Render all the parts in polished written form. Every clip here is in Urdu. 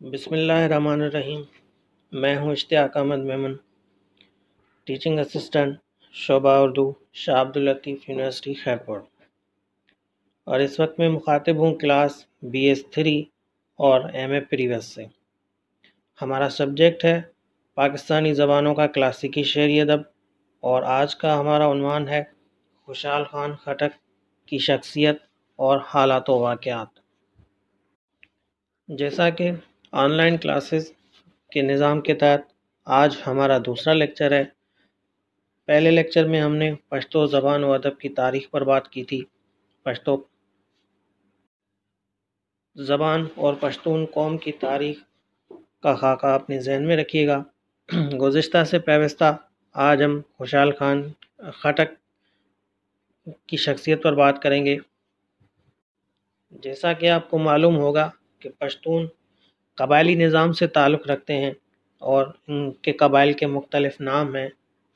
بسم اللہ الرحمن الرحیم۔ میں ہوں اشتیاق احمد میمن، ٹیچنگ اسسٹنٹ شعبہ اردو شاہ عبداللطیف یونیورسٹی خیرپور، اور اس وقت میں مخاطب ہوں کلاس BS3 اور MA پریویس سے۔ ہمارا سبجیکٹ ہے پاکستانی زبانوں کا کلاسیکی شعری ادب، اور آج کا ہمارا عنوان ہے خوشحال خان خٹک کی شخصیت اور حالات و واقعات۔ جیسا کہ آن لائن کلاسز کے نظام کے تحت آج ہمارا دوسرا لیکچر ہے۔ پہلے لیکچر میں ہم نے پشتو زبان و ادب کی تاریخ پر بات کی تھی۔ پشتو زبان اور پشتون قوم کی تاریخ کا خاکہ اپنے ذہن میں رکھیے گا۔ گزشتہ سے پیوستہ آج ہم خوشحال خان خٹک کی شخصیت پر بات کریں گے۔ جیسا کہ آپ کو معلوم ہوگا کہ پشتون قبائلی نظام سے تعلق رکھتے ہیں، اور ان کے قبائل کے مختلف نام ہیں،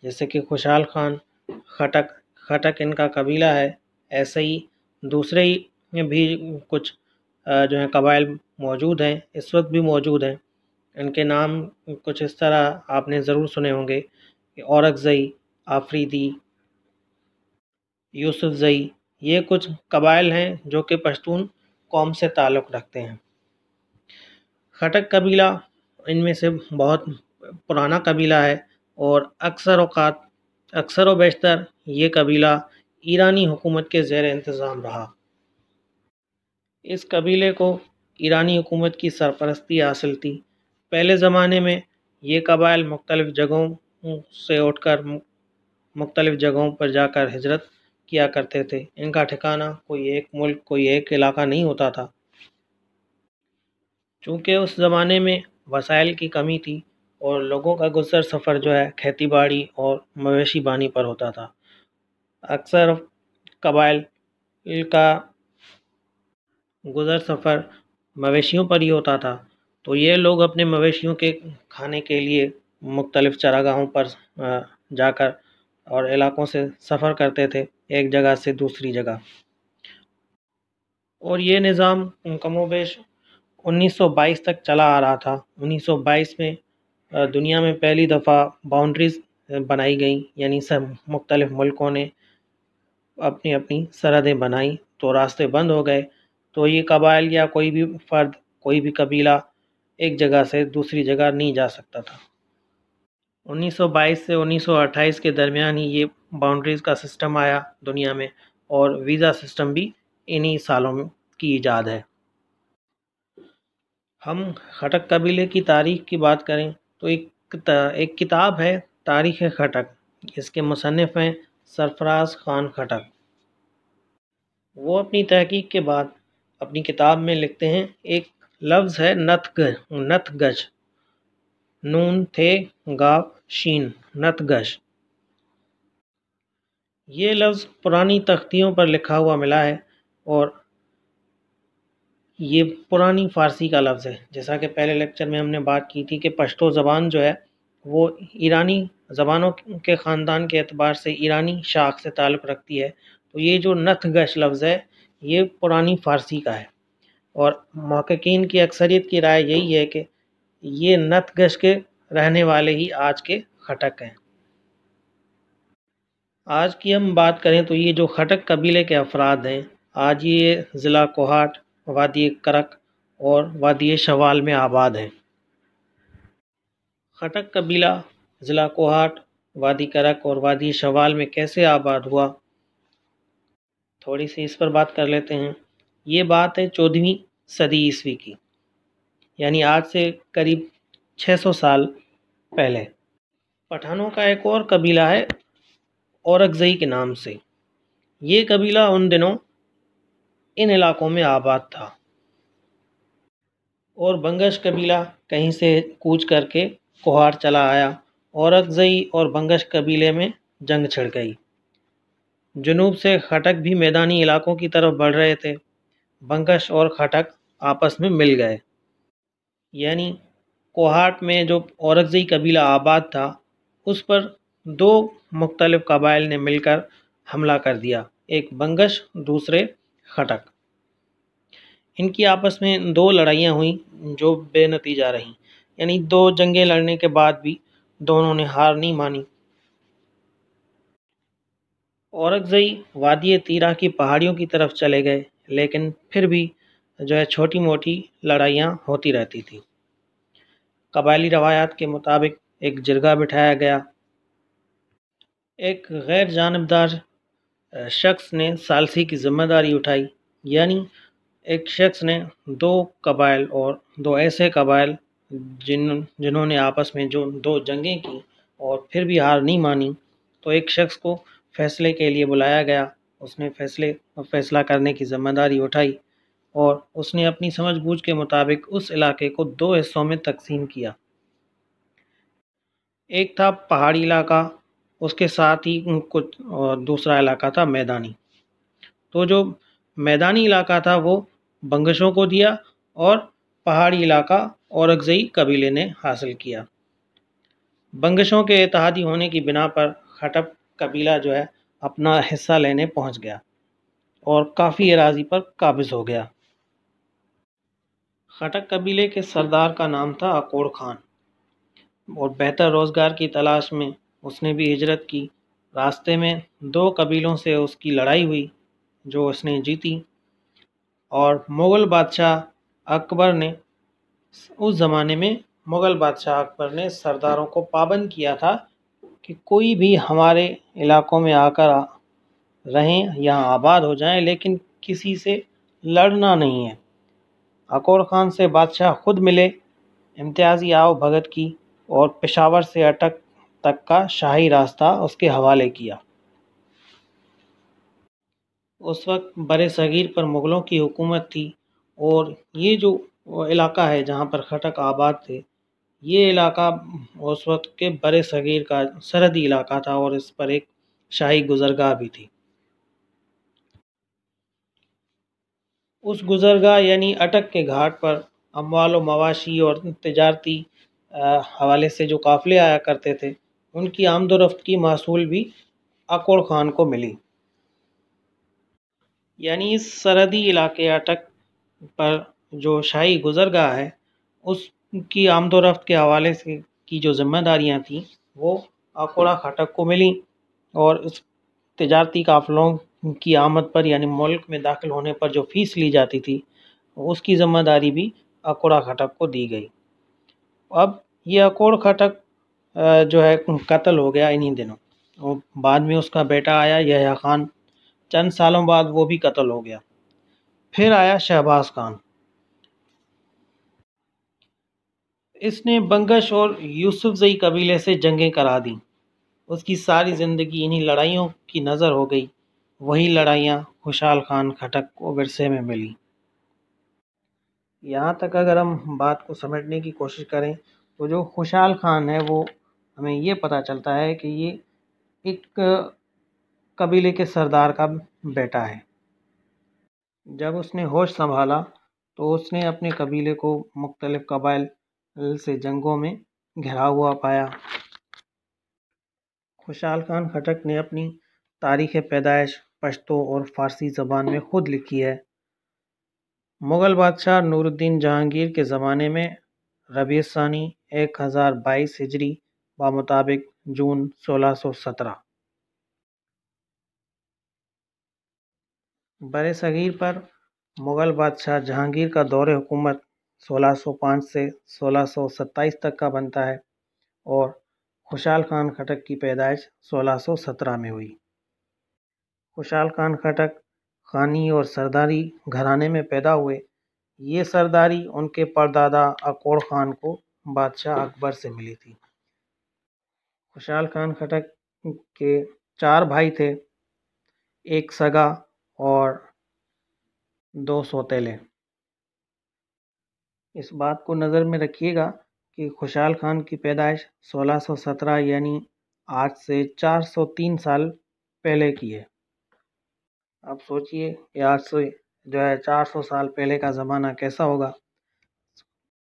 جیسے کہ خوشحال خان خٹک ان کا قبیلہ ہے۔ ایسے ہی دوسرے بھی کچھ جو ہیں قبائل موجود ہیں، اس وقت بھی موجود ہیں۔ ان کے نام کچھ اس طرح آپ نے ضرور سنے ہوں گے کہ اورکزئی، آفریدی، یوسف زئی۔ یہ کچھ قبائل ہیں جو کہ پشتون قوم سے تعلق رکھتے ہیں۔ خٹک قبیلہ ان میں سے بہت پرانا قبیلہ ہے، اور اکثر و بیشتر یہ قبیلہ ایرانی حکومت کے زیر انتظام رہا۔ اس قبیلے کو ایرانی حکومت کی سرپرستی حاصل تھی۔ پہلے زمانے میں یہ قبائل مختلف جگہوں سے اٹھ کر مختلف جگہوں پر جا کر ہجرت کیا کرتے تھے۔ ان کا ٹھکانہ کوئی ایک ملک، کوئی ایک علاقہ نہیں ہوتا تھا، چونکہ اس زمانے میں وسائل کی کمی تھی، اور لوگوں کا گزر سفر جو ہے کھیتی باڑی اور مویشی بانی پر ہوتا تھا۔ اکثر قبائل کا گزر سفر مویشیوں پر ہی ہوتا تھا، تو یہ لوگ اپنے مویشیوں کے کھانے کے لیے مختلف چراگاہوں پر جا کر اور علاقوں سے سفر کرتے تھے، ایک جگہ سے دوسری جگہ۔ اور یہ نظام کم و بیش 1922 تک چلا آ رہا تھا۔ 1922 میں دنیا میں پہلی دفعہ باؤنڈریز بنائی گئیں، یعنی سب مختلف ملکوں نے اپنی اپنی سرحدیں بنائیں، تو راستے بند ہو گئے، تو یہ قبائل یا کوئی بھی فرد، کوئی بھی قبیلہ ایک جگہ سے دوسری جگہ نہیں جا سکتا تھا۔ 1922 سے 1928 کے درمیان ہی یہ باؤنڈریز کا سسٹم آیا دنیا میں، اور ویزا سسٹم بھی انہی سالوں کی ایجاد ہے۔ ہم خٹک قبیلے کی تاریخ کی بات کریں تو ایک کتاب ہے تاریخ خٹک، اس کے مصنف ہیں سرفراز خان خٹک۔ وہ اپنی تحقیق کے بعد اپنی کتاب میں لکھتے ہیں، ایک لفظ ہے نت گش، نون تھے گاو شین، نت گش۔ یہ لفظ پرانی تختیوں پر لکھا ہوا ملا ہے، اور یہ پرانی فارسی کا لفظ ہے۔ جیسا کہ پہلے لیکچر میں ہم نے بات کی تھی کہ پشتو زبان جو ہے وہ ایرانی زبانوں کے خاندان کے اعتبار سے ایرانی شاخ سے تعلق رکھتی ہے، تو یہ جو نت گش لفظ ہے یہ پرانی فارسی کا ہے، اور محققین کی اکثریت کی رائے یہی ہے کہ یہ نت گش کے رہنے والے ہی آج کے خٹک ہیں۔ آج کی ہم بات کریں تو یہ جو خٹک قبیلے کے افراد ہیں، آج یہ ضلع کوہاٹ، وادی کرک اور وادی شوال میں آباد ہیں۔ خٹک قبیلہ ضلع کوہاٹ، وادی کرک اور وادی شوال میں کیسے آباد ہوا، تھوڑی سی اس پر بات کر لیتے ہیں۔ یہ بات ہے 14ویں صدی عیسوی کی، یعنی آج سے قریب 600 سال پہلے۔ پٹھانوں کا ایک اور قبیلہ ہے اورکزئی کے نام سے۔ یہ قبیلہ ان دنوں ان علاقوں میں آباد تھا، اور بنگش قبیلہ کہیں سے کوچ کر کے کوہاٹ چلا آیا۔ اورکزئی اور بنگش قبیلے میں جنگ چھڑ گئی۔ جنوب سے خٹک بھی میدانی علاقوں کی طرف بڑھ رہے تھے، بنگش اور خٹک آپس میں مل گئے، یعنی کوہاٹ میں جو اورکزئی قبیلہ آباد تھا اس پر دو مختلف قبائل نے مل کر حملہ کر دیا، ایک بنگش، دوسرے خٹک۔ ان کی آپس میں 2 لڑائیاں ہوئیں جو بے نتیجہ رہیں، یعنی 2 جنگیں لڑنے کے بعد بھی دونوں نے ہار نہیں مانی۔ اورکزئی وادی تیرا کی پہاڑیوں کی طرف چلے گئے، لیکن پھر بھی چھوٹی موٹی لڑائیاں ہوتی رہتی تھیں۔ قبائلی روایات کے مطابق ایک جرگہ بٹھایا گیا۔ ایک غیر جانبدار شخص نے ثالثی کی ذمہ داری اٹھائی، یعنی ایک شخص نے 2 قبائل اور 2 ایسے قبائل جنہوں نے آپس میں 2 جنگیں کی اور پھر بھی ہار نہیں مانی، تو ایک شخص کو فیصلے کے لیے بلایا گیا۔ اس نے فیصلہ کرنے کی ذمہ داری اٹھائی اور اس نے اپنی سمجھ بوجھ کے مطابق اس علاقے کو 2 حصوں میں تقسیم کیا۔ ایک تھا پہاڑی علاقہ، اس کے ساتھ ہی کچھ اور دوسرا علاقہ تھا میدانی۔ تو جو میدانی علاقہ تھا وہ بنگشوں کو دیا اور پہاڑی علاقہ اورکزئی قبیلے نے حاصل کیا۔ بنگشوں کے اتحادی ہونے کی بنا پر خٹک قبیلہ اپنا حصہ لینے پہنچ گیا اور کافی اراضی پر قابض ہو گیا۔ خٹک قبیلے کے سردار کا نام تھا اکوڑ خان، اور بہتر روزگار کی تلاش میں اس نے بھی ہجرت کی۔ راستے میں 2 قبیلوں سے اس کی لڑائی ہوئی جو اس نے جیتی، اور مغل بادشاہ اکبر نے اس زمانے میں سرداروں کو پابند کیا تھا کہ کوئی بھی ہمارے علاقوں میں آ کر رہیں، یہاں آباد ہو جائیں، لیکن کسی سے لڑنا نہیں ہے۔ اکوڑ خان سے بادشاہ خود ملے، امتیازی آؤ بھگت کی اور پشاور سے اٹک تک کا شاہی راستہ اس کے حوالے کیا۔ اس وقت برِ صغیر پر مغلوں کی حکومت تھی، اور یہ جو علاقہ ہے جہاں پر خٹک آباد تھے، یہ علاقہ اس وقت کے برِ صغیر کا سرحدی علاقہ تھا، اور اس پر ایک شاہی گزرگاہ بھی تھی۔ اس گزرگاہ یعنی اٹک کے گھاٹ پر اموال و مواشی اور تجارتی حوالے سے جو قافلے آیا کرتے تھے، ان کی آمد و رفت کی محصول بھی اکوڑ خان کو ملی۔ یعنی اس سرحدی علاقے اٹک پر جو شاہی گزرگاہ ہے، اس کی آمد و رفت کے حوالے سے کی جو ذمہ داریاں تھیں وہ اکوڑا خٹک کو ملیں، اور اس تجارتی قافلوں کی آمد پر یعنی ملک میں داخل ہونے پر جو فیس لی جاتی تھی، اس کی ذمہ داری بھی اکوڑا خٹک کو دی گئی۔ اب یہ اکوڑ خٹک قتل ہو گیا انہی دنوں، اور بعد میں اس کا بیٹا آیا یحییٰ خان، چند سالوں بعد وہ بھی قتل ہو گیا۔ پھر آیا شہباز خان۔ اس نے بنگش اور یوسفزئی قبیلے سے جنگیں کرا دیں۔ اس کی ساری زندگی انہی لڑائیوں کی نذر ہو گئی۔ وہی لڑائیاں خوشحال خان خٹک کو ورثے میں ملی۔ یہاں تک اگر ہم بات کو سمجھنے کی کوشش کریں تو جو خوشحال خان ہے وہ ہمیں یہ پتہ چلتا ہے کہ یہ ایک قبیلے کے سردار کا بیٹا ہے۔ جب اس نے ہوش سنبھالا تو اس نے اپنے قبیلے کو مختلف قبائل سے جنگوں میں گھرا ہوا پایا۔ خوشحال خان خٹک نے اپنی تاریخ پیدائش پشتو اور فارسی زبان میں خود لکھی ہے۔ مغل بادشاہ نور الدین جہانگیر کے زمانے میں ربیع الثانی 1022 ہجری بمطابق جون 1617 برِ صغیر پر مغل بادشاہ جہانگیر کا دور حکومت 1605 سے 1627 تک کا بنتا ہے، اور خوشحال خان خٹک کی پیدائش 1617 میں ہوئی۔ خوشحال خان خٹک خانی اور سرداری گھرانے میں پیدا ہوئے۔ یہ سرداری ان کے پردادا اکوڑ خان کو بادشاہ اکبر سے ملی تھی۔ خوشحال خان خٹک کے 4 بھائی تھے، ایک سگا اور 2 سوتیلے۔ اس بات کو نظر میں رکھیے گا کہ خوشحال خان کی پیدائش 1617 یعنی آج سے 403 سال پہلے کی ہے۔ اب سوچئے کہ آج سے 400 سال پہلے کا زمانہ کیسا ہوگا۔